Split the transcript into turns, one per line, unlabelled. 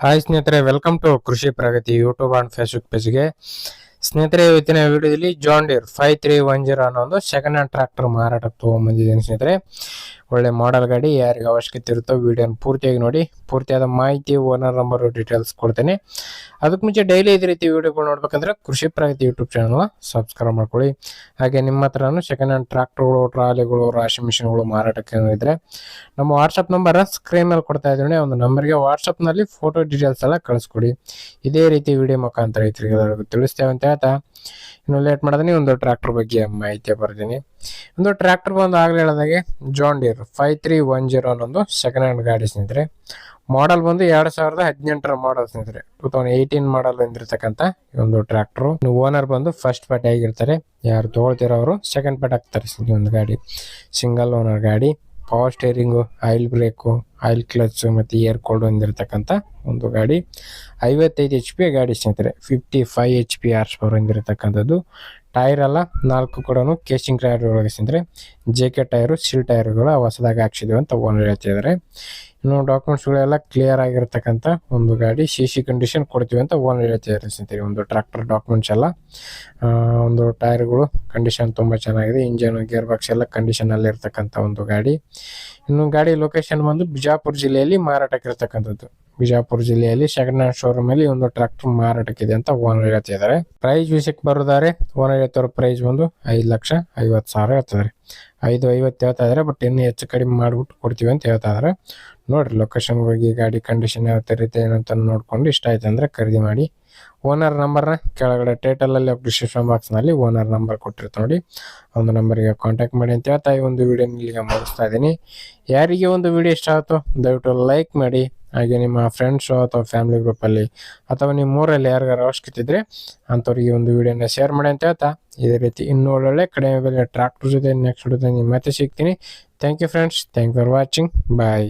Hi ಸ್ನೇಹಿತರೆ, welcome to ಕೃಷಿ ಪ್ರಗತಿ YouTube and Facebook ಪೇಜ್ಗೆ. ಸ್ನೇಹಿತರೆ, ಇವತ್ತಿನ ವಿಡಿಯೋದಲ್ಲಿ ಜಾನ್ ಡೀರ್ 5310 ಅನ್ನೋ ಒಂದು ಸೆಕೆಂಡ್ ಹ್ಯಾಂಡ್ ಟ್ರಾಕ್ಟರ್ ಮಾರಾಟಕ್ಕೆ ತೊಗೊಂಬಂದಿದ್ದೀನಿ ಸ್ನೇಹಿತರೆ. ಒಳ್ಳೆ ಮಾಡೆಲ್ ಗಾಡಿ. ಯಾರಿಗೆ ಅವಶ್ಯಕತೆ ಇರುತ್ತೋ ವಿಡಿಯೋನ ಪೂರ್ತಿಯಾಗಿ ನೋಡಿ. ಪೂರ್ತಿಯಾದ ಮಾಹಿತಿ, ಓನರ್ ನಂಬರ್, ಡೀಟೇಲ್ಸ್ ಕೊಡ್ತೇನೆ. ಅದಕ್ಕೆ ಮುಂಚೆ ಡೈಲಿ ಇದೇ ರೀತಿ ವಿಡಿಯೋಗಳು ನೋಡ್ಬೇಕಂದ್ರೆ ಕೃಷಿ ಪ್ರಗತಿ ಯೂಟ್ಯೂಬ್ ಚಾನಲ್ನ ಸಬ್ಸ್ಕ್ರೈಬ್ ಮಾಡ್ಕೊಳ್ಳಿ. ಹಾಗೆ ನಿಮ್ಮ ಹತ್ರನೂ ಸೆಕೆಂಡ್ ಹ್ಯಾಂಡ್ ಟ್ರಾಕ್ಟರ್ಗಳು, ಟ್ರಾಲಿಗಳು, ರಾಶಿ ಮಿಷಿನ್ಗಳು ಮಾರಾಟಕ್ಕೆ ಇದ್ರೆ ನಮ್ಮ ವಾಟ್ಸಪ್ ನಂಬರ್ ಸ್ಕ್ರೀನ್ ಮೇಲೆ ಕೊಡ್ತಾ ಇದ್ದೀನಿ. ಒಂದು ನಂಬರ್ಗೆ ವಾಟ್ಸಪ್ನಲ್ಲಿ ಫೋಟೋ ಡೀಟೇಲ್ಸ್ ಎಲ್ಲ ಕಳಿಸ್ಕೊಡಿ. ಇದೇ ರೀತಿ ವಿಡಿಯೋ ಮುಖಾಂತರ ರೈತರಿಗೆ ತಿಳಿಸ್ತೇವೆ ಅಂತ ಹೇಳ್ತಾ ಇನ್ನು ಲೇಟ್ ಮಾಡಿದ್ರೆ ಒಂದು ಟ್ರ್ಯಾಕ್ಟರ್ ಬಗ್ಗೆ ಮಾಹಿತಿ ಬರ್ತೀನಿ. ಒಂದು ಟ್ರ್ಯಾಕ್ಟರ್ ಬಂದು ಆಗಲೇ ಹೇಳಿದಾಗೆ ಜಾನ್ ಡೀರ್ 5310 ಅನ್ನೊಂದು ಸೆಕೆಂಡ್ ಹ್ಯಾಂಡ್ ಗಾಡಿ ಸ್ನೇಹಿತರೆ. ಮಾಡೆಲ್ ಬಂದು 2018 ಮಾಡೆಲ್ ಸ್ನೇಹಿತರೆ. 2018 ಮಾಡೆಲ್ ಬಂದಿರತಕ್ಕಂಥ ಈ ಒಂದು ಟ್ರ್ಯಾಕ್ಟರ್. ಓನರ್ ಬಂದು ಫಸ್ಟ್ ಪಾರ್ಟಿ ಆಗಿರ್ತಾರೆ. ಯಾರು ತಗೊಳ್ತಿರೋ ಅವರು ಸೆಕೆಂಡ್ ಪಾರ್ಟಿ ಆಗ್ತಾರೆ. ಒಂದು ಗಾಡಿ ಸಿಂಗಲ್ ಓನರ್ ಗಾಡಿ. Power steering, oil break, oil clutch ಮತ್ತು ಏರ್ ಕೋಲ್ಡ್ ಹೊಂದಿರತಕ್ಕಂಥ ಒಂದು ಗಾಡಿ. 55 HP ಗಾಡಿ ಸ್ನೇಹಿತರೆ. 55 HP ಹಾರ್ಸ್ ಪವರ್ ಹೊಂದಿರತಕ್ಕಂಥದ್ದು. ಟೈರ್ ಎಲ್ಲ 4 ಕೂಡ ಕೇಸಿಂಗ್ ಟೈರ್ ಒಳಗೆ ಸ್ನೇಹಿತರೆ. JK ಟೈರು, ಸಿಲ್ ಟೈರ್ಗಳು ಹೊಸದಾಗಿ ಹಾಕ್ಸಿದ್ದೀವಿ ಅಂತ ಓನರ್ ಹೇಳ್ತಿದ್ದಾರೆ. ಇನ್ನು ಡಾಕ್ಯುಮೆಂಟ್ಸ್ಗಳೆಲ್ಲ ಕ್ಲಿಯರ್ ಆಗಿರತಕ್ಕಂಥ ಒಂದು ಗಾಡಿ. CC ಕಂಡೀಷನ್ ಕೊಡ್ತೀವಿ ಅಂತ ಓನರ್ ಹೇಳ್ತಿದ್ದಾರೆ ಸ್ನೇಹಿತರೆ. ಒಂದು ಟ್ರ್ಯಾಕ್ಟರ್ ಡಾಕ್ಯುಮೆಂಟ್ಸ್ ಎಲ್ಲ, ಒಂದು ಟೈರ್ಗಳು ಕಂಡೀಷನ್ ತುಂಬ ಚೆನ್ನಾಗಿದೆ. ಇಂಜನ್, ಗೇರ್ ಬಾಕ್ಸ್ ಎಲ್ಲ ಕಂಡೀಷನಲ್ಲಿ ಇರ್ತಕ್ಕಂಥ ಒಂದು ಗಾಡಿ. ಇನ್ನು ಗಾಡಿ ಲೊಕೇಶನ್ ಬಂದು ಬಿಜಾಪುರ ಜಿಲ್ಲೆಯಲ್ಲಿ ಮಾರಾಟಕ್ಕೆ ಇರತಕ್ಕಂಥದ್ದು. ಬಿಜಾಪುರ ಜಿಲ್ಲೆಯಲ್ಲಿ ಸೆಕೆಂಡ್ ಹ್ಯಾಂಡ್ ಶೋರೂಮ್ ಅಲ್ಲಿ ಒಂದು ಟ್ರ್ಯಾಕ್ಟರ್ ಮಾರಾಟಕ್ಕಿದೆ ಅಂತ ಓನರ್ ಹೇಳ್ತಿದ್ದಾರೆ. ಪ್ರೈಸ್ ವಿಷಯಕ್ಕೆ ಬರೋದಾದ್ರೆ ಓನರ್ ಹೇಳ್ತಾರ ಪ್ರೈಸ್ ಬಂದು 5,50,000 ಹೇಳ್ತಿದ್ದಾರೆ. 5,50,000 ಹೇಳ್ತಾ ಇದಾರೆ. ಬಟ್ ಇನ್ನು ಹೆಚ್ಚು ಕಡಿಮೆ ಮಾಡ್ಬಿಟ್ಟು ಕೊಡ್ತೀವಿ ಅಂತ ಹೇಳ್ತಾ ಇದಾರೆ. ನೋಡ್ರಿ, ಲೊಕೇಶನ್ ಹೋಗಿ ಗಾಡಿ ಕಂಡೀಷನ್ ಯಾವ ರೀತಿ ಏನಂತ ನೋಡ್ಕೊಂಡು ಇಷ್ಟ ಆಯ್ತು ಅಂದ್ರೆ ಖರೀದಿ ಮಾಡಿ. ಓನರ್ ನಂಬರ್ನ ಕೆಳಗಡೆ ಟೈಟಲ್ ಅಲ್ಲಿ ಡಿಸ್ಕ್ರಿಪ್ಷನ್ ಬಾಕ್ಸ್ ನಲ್ಲಿ ಓನರ್ ನಂಬರ್ ಕೊಟ್ಟಿರ್ತಾರೆ ನೋಡಿ. ಒಂದು ನಂಬರ್ಗೆ ಕಾಂಟ್ಯಾಕ್ಟ್ ಮಾಡಿ ಅಂತ ಹೇಳ್ತಾ ಈ ಒಂದು ವಿಡಿಯೋ ಇಲ್ಲಿಗೆ ಮುಗಿಸ್ತಾ ಇದ್ದೀನಿ. ಯಾರಿಗೆ ಒಂದು ವಿಡಿಯೋ ಇಷ್ಟ ಆಯ್ತು ದಯವಿಟ್ಟು ಲೈಕ್ ಮಾಡಿ. ಹಾಗೆ ನಿಮ್ಮ ಫ್ರೆಂಡ್ಸು ಅಥವಾ ಫ್ಯಾಮಿಲಿ ಗ್ರೂಪಲ್ಲಿ ಅಥವಾ ನಿಮ್ಮ ಊರಲ್ಲಿ ಯಾರಿಗಾರು ಅವಶ್ಯಕತೆ ಇದ್ರೆ ಅಂಥವ್ರಿಗೆ ಒಂದು ವಿಡಿಯೋನ ಶೇರ್ ಮಾಡಿ ಅಂತ ಹೇಳ್ತಾ ಇದೇ ರೀತಿ ಇನ್ನೂ ಒಳ್ಳೊಳ್ಳೆ ಕಡಿಮೆ ಬೆಲೆ ಟ್ರಾಕ್ಟರ್ ಜೊತೆ ನೆಕ್ಸ್ಟ್ ವಿಡಿಯೋದಲ್ಲಿ ಮತ್ತೆ ಸಿಗ್ತೀನಿ. Thank you friends. Thank you for watching. Bye.